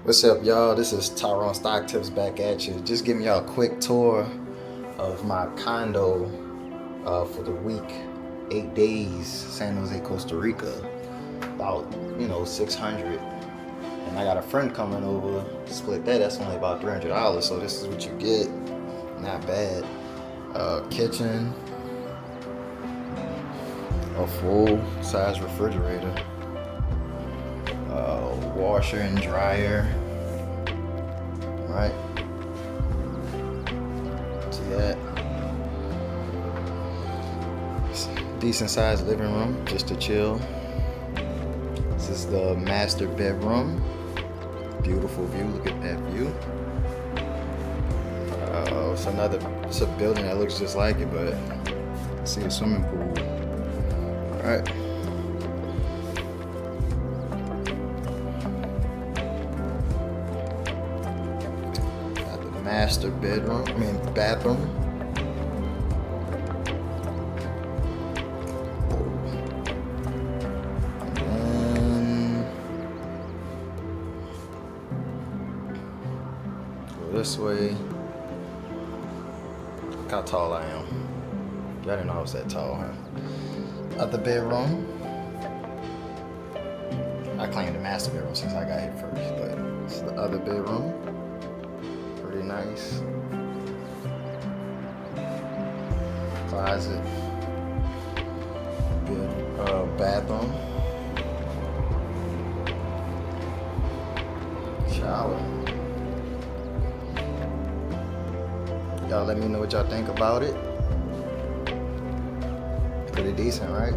What's up, y'all? This is Tyrone Stock Tips back at you. Just giving y'all a quick tour of my condo for the week. 8 days, San Jose, Costa Rica. About 600. And I got a friend coming over. Split that's only about $300. So this is what you get. Not bad. Kitchen, a full size refrigerator. Washer and dryer, right? See that? Decent sized living room, just to chill. This is the master bedroom. Beautiful view. Look at that view. It's a building that looks just like it, but I see a swimming pool. All right. Master bathroom. And go this way. Look how tall I am. Y'all didn't know I was that tall, huh? Other bedroom. I claimed the master bedroom since I got here first, but it's the other bedroom. Pretty nice. Closet. Good bathroom. Shower. Y'all let me know what y'all think about it. Pretty decent, right?